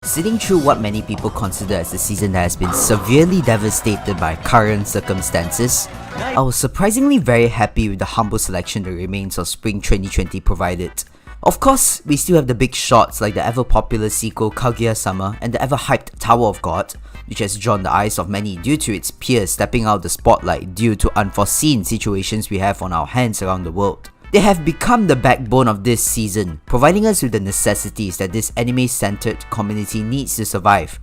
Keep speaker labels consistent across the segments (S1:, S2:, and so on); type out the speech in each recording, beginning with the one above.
S1: Sitting through what many people consider as a season that has been severely devastated by current circumstances, I was surprisingly very happy with the humble selection the remains of Spring 2020 provided. Of course, we still have the big shots like the ever-popular sequel Kaguya-sama and the ever-hyped Tower of God, which has drawn the eyes of many due to its peers stepping out the spotlight due to unforeseen situations we have on our hands around the world. They have become the backbone of this season, providing us with the necessities that this anime-centered community needs to survive.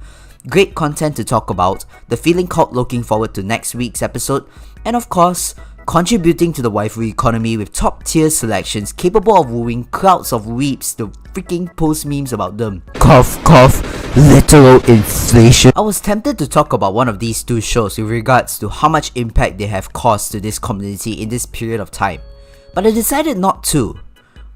S1: Great content to talk about, the feeling called looking forward to next week's episode, and of course, contributing to the waifu economy with top-tier selections capable of wooing crowds of weeps to freaking post memes about them. Cough cough, literal inflation. I was tempted to talk about one of these two shows with regards to how much impact they have caused to this community in this period of time. But I decided not to.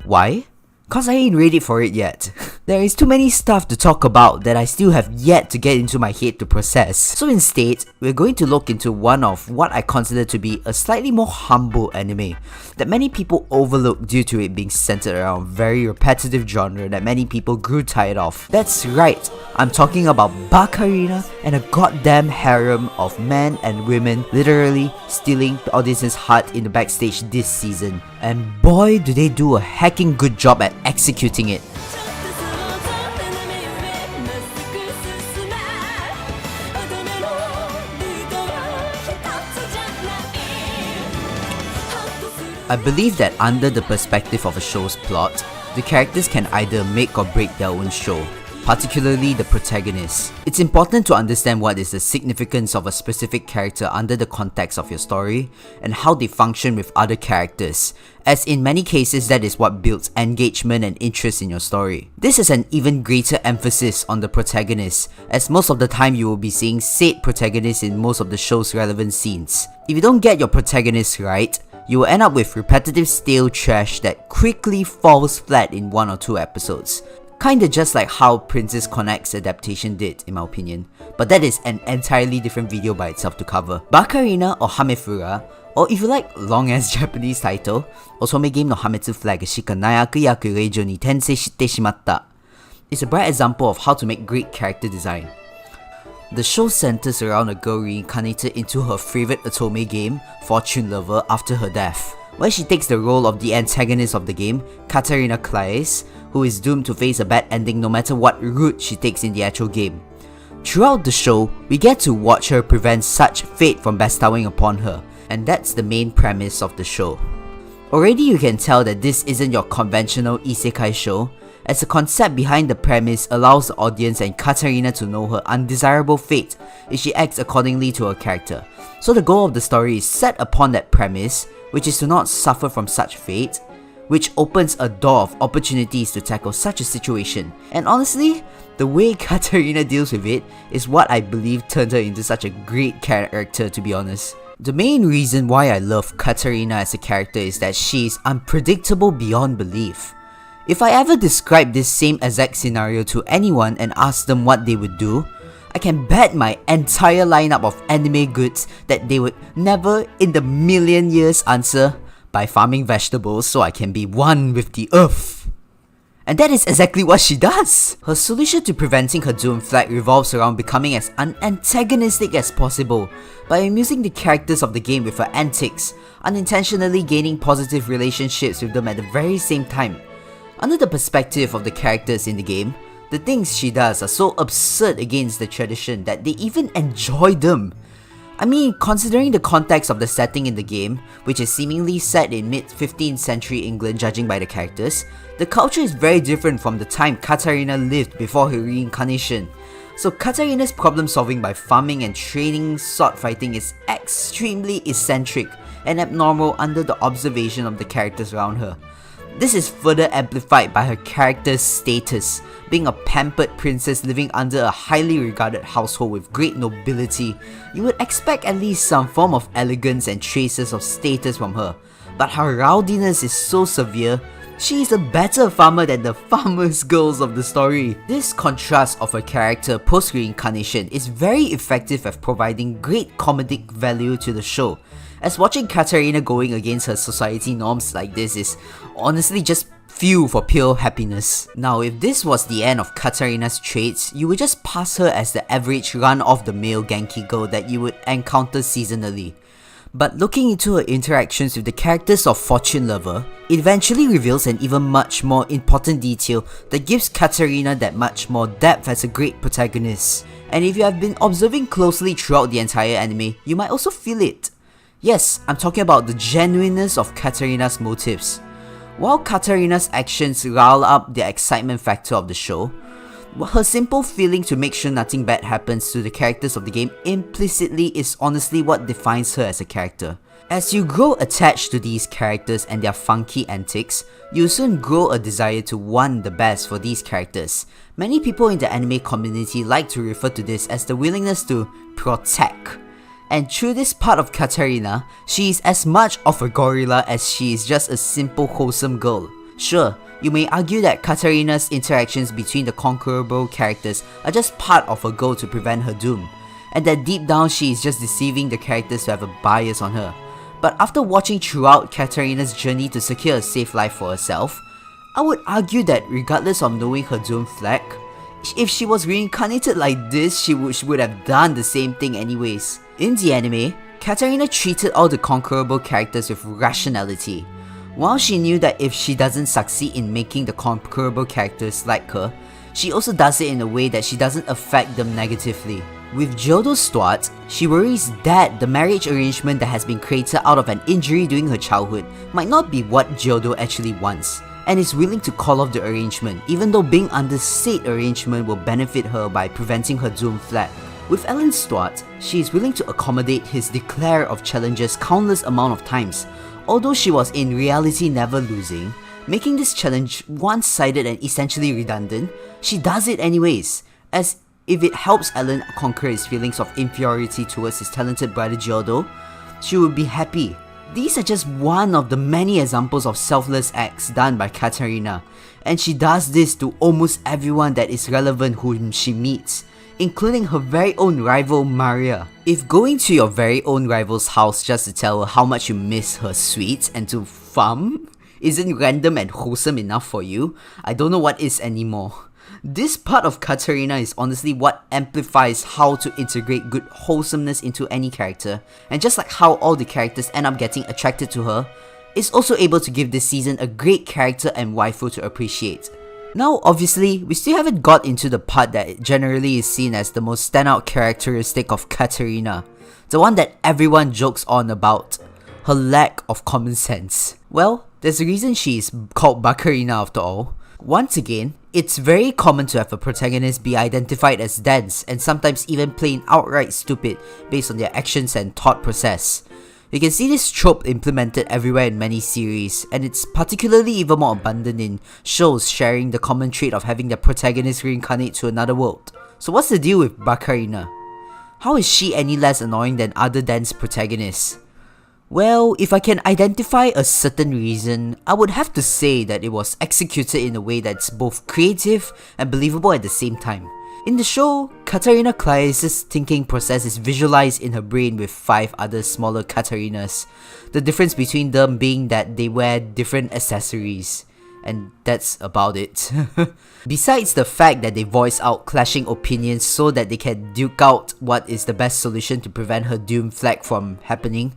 S1: Why? Cause I ain't ready for it yet. There is too many stuff to talk about that I still have yet to get into my head to process. So instead, we're going to look into one of what I consider to be a slightly more humble anime that many people overlook due to it being centered around very repetitive genre that many people grew tired of. That's right, I'm talking about Bakarina and a goddamn harem of men and women literally stealing the audience's heart in the backstage this season. And boy do they do a hecking good job at executing it. I believe that under the perspective of a show's plot, the characters can either make or break their own show, particularly the protagonist. It's important to understand what is the significance of a specific character under the context of your story and how they function with other characters, as in many cases that is what builds engagement and interest in your story. This is an even greater emphasis on the protagonist, as most of the time you will be seeing said protagonist in most of the show's relevant scenes. If you don't get your protagonist right, you will end up with repetitive stale trash that quickly falls flat in 1 or 2 episodes. Kinda just like how Princess Connect's adaptation did, in my opinion, but that is an entirely different video by itself to cover. Bakarina or Hamefura, or if you like long-ass Japanese title, Otome Game no Hametsu Flag Shika Nayaku Yaku Reijo ni Tensei Shite Shimatta, is a bright example of how to make great character design. The show centers around a girl reincarnated into her favorite Otome game, Fortune Lover, after her death, where she takes the role of the antagonist of the game, Caterina, who is doomed to face a bad ending no matter what route she takes in the actual game. Throughout the show, we get to watch her prevent such fate from bestowing upon her, and that's the main premise of the show. Already you can tell that this isn't your conventional isekai show, as the concept behind the premise allows the audience and Caterina to know her undesirable fate if she acts accordingly to her character. So the goal of the story is set upon that premise, which is to not suffer from such fate, which opens a door of opportunities to tackle such a situation. And honestly, the way Caterina deals with it is what I believe turned her into such a great character, to be honest. The main reason why I love Caterina as a character is that she is unpredictable beyond belief. If I ever describe this same exact scenario to anyone and ask them what they would do, I can bet my entire lineup of anime goods that they would never in the million years answer, by farming vegetables so I can be one with the earth. And that is exactly what she does! Her solution to preventing her doom flag revolves around becoming as unantagonistic as possible by amusing the characters of the game with her antics, unintentionally gaining positive relationships with them at the very same time. Under the perspective of the characters in the game, the things she does are so absurd against the tradition that they even enjoy them. I mean, considering the context of the setting in the game, which is seemingly set in mid-15th century England judging by the characters, the culture is very different from the time Caterina lived before her reincarnation. So Caterina's problem solving by farming and training sword fighting is extremely eccentric and abnormal under the observation of the characters around her. This is further amplified by her character's status, being a pampered princess living under a highly regarded household with great nobility. You would expect at least some form of elegance and traces of status from her, but her rowdiness is so severe, she is a better farmer than the farmers' girls of the story. This contrast of her character post-reincarnation is very effective at providing great comedic value to the show, as watching Caterina going against her society norms like this is honestly just fuel for pure happiness. Now, if this was the end of Caterina's traits, you would just pass her as the average run-of-the-mill Genki girl that you would encounter seasonally. But looking into her interactions with the characters of Fortune Lover, it eventually reveals an even much more important detail that gives Caterina that much more depth as a great protagonist. And if you have been observing closely throughout the entire anime, you might also feel it. Yes, I'm talking about the genuineness of Caterina's motives. While Caterina's actions rile up the excitement factor of the show, her simple feeling to make sure nothing bad happens to the characters of the game implicitly is honestly what defines her as a character. As you grow attached to these characters and their funky antics, you soon grow a desire to want the best for these characters. Many people in the anime community like to refer to this as the willingness to protect. And through this part of Caterina, she is as much of a gorilla as she is just a simple wholesome girl. Sure, you may argue that Caterina's interactions between the conquerable characters are just part of her goal to prevent her doom, and that deep down she is just deceiving the characters who have a bias on her. But after watching throughout Caterina's journey to secure a safe life for herself, I would argue that regardless of knowing her doom flag, if she was reincarnated like this, she would have done the same thing anyways. In the anime, Caterina treated all the conquerable characters with rationality. While she knew that if she doesn't succeed in making the conquerable characters like her, she also does it in a way that she doesn't affect them negatively. With Gyodo's thought, she worries that the marriage arrangement that has been created out of an injury during her childhood might not be what Gyodo actually wants, and is willing to call off the arrangement, even though being under said arrangement will benefit her by preventing her doom flag. With Ellen's thought, she is willing to accommodate his declare of challenges countless amount of times, although she was in reality never losing. Making this challenge one-sided and essentially redundant, she does it anyways, as if it helps Ellen conquer his feelings of inferiority towards his talented brother Gyodo, she would be happy. These are just one of the many examples of selfless acts done by Caterina, and she does this to almost everyone that is relevant whom she meets, including her very own rival Maria. If going to your very own rival's house just to tell her how much you miss her sweets and to farm isn't random and wholesome enough for you, I don't know what is anymore. This part of Caterina is honestly what amplifies how to integrate good wholesomeness into any character, and just like how all the characters end up getting attracted to her, is also able to give this season a great character and waifu to appreciate. Now obviously, we still haven't got into the part that generally is seen as the most standout characteristic of Caterina, the one that everyone jokes on about, her lack of common sense. Well, there's a reason she is called Bakarina after all. Once again, it's very common to have a protagonist be identified as dense and sometimes even plain outright stupid based on their actions and thought process. You can see this trope implemented everywhere in many series, and it's particularly even more abundant in shows sharing the common trait of having their protagonist reincarnate to another world. So what's the deal with Bakarina? How is she any less annoying than other dense protagonists? Well, if I can identify a certain reason, I would have to say that it was executed in a way that's both creative and believable at the same time. In the show, Caterina Claris's thinking process is visualized in her brain with 5 other smaller Caterinas, the difference between them being that they wear different accessories. And that's about it. Besides the fact that they voice out clashing opinions so that they can duke out what is the best solution to prevent her doom flag from happening,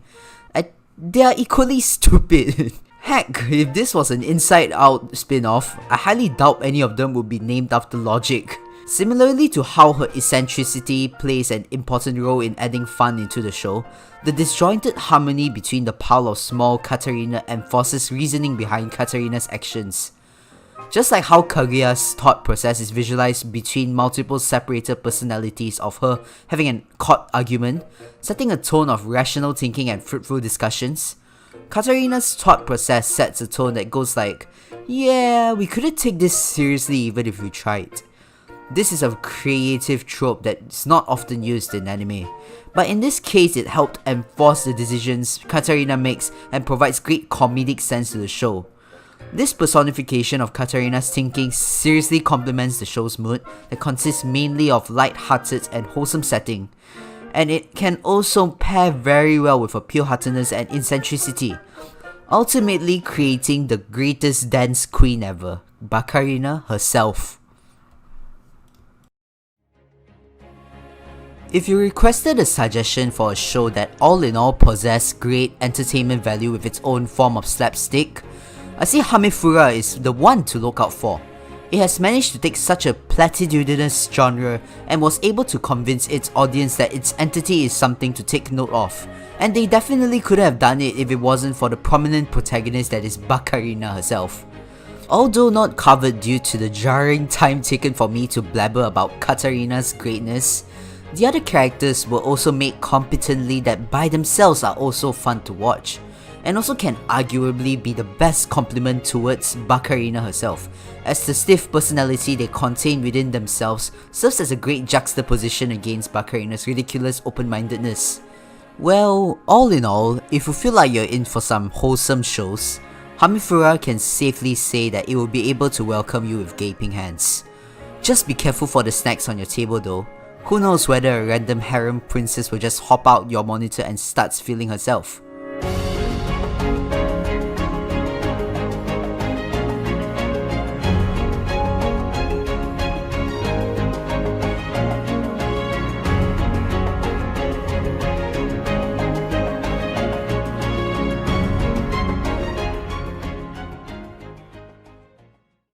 S1: they are equally stupid. Heck, if this was an Inside Out spin-off, I highly doubt any of them would be named after logic. Similarly to how her eccentricity plays an important role in adding fun into the show, the disjointed harmony between the pile of small Caterina enforces reasoning behind Caterina's actions. Just like how Kaguya's thought process is visualized between multiple separated personalities of her having a court argument, setting a tone of rational thinking and fruitful discussions, Caterina's thought process sets a tone that goes like, yeah, we couldn't take this seriously even if we tried. This is a creative trope that's not often used in anime, but in this case it helped enforce the decisions Caterina makes and provides great comedic sense to the show. This personification of Caterina's thinking seriously complements the show's mood that consists mainly of light-hearted and wholesome setting, and it can also pair very well with her pure-heartedness and eccentricity, ultimately creating the greatest dance queen ever, Bakarina herself. If you requested a suggestion for a show that all in all possessed great entertainment value with its own form of slapstick, I see Hamefura is the one to look out for. It has managed to take such a platitudinous genre and was able to convince its audience that its entity is something to take note of. And they definitely could have done it if it wasn't for the prominent protagonist that is Bakarina herself. Although not covered due to the jarring time taken for me to blabber about Caterina's greatness, the other characters were also made competently that by themselves are also fun to watch, and also can arguably be the best compliment towards Bakarina herself, as the stiff personality they contain within themselves serves as a great juxtaposition against Bakarina's ridiculous open-mindedness. Well, all in all, if you feel like you're in for some wholesome shows, Hamefura can safely say that it will be able to welcome you with gaping hands. Just be careful for the snacks on your table though. Who knows whether a random harem princess will just hop out your monitor and starts feeling herself.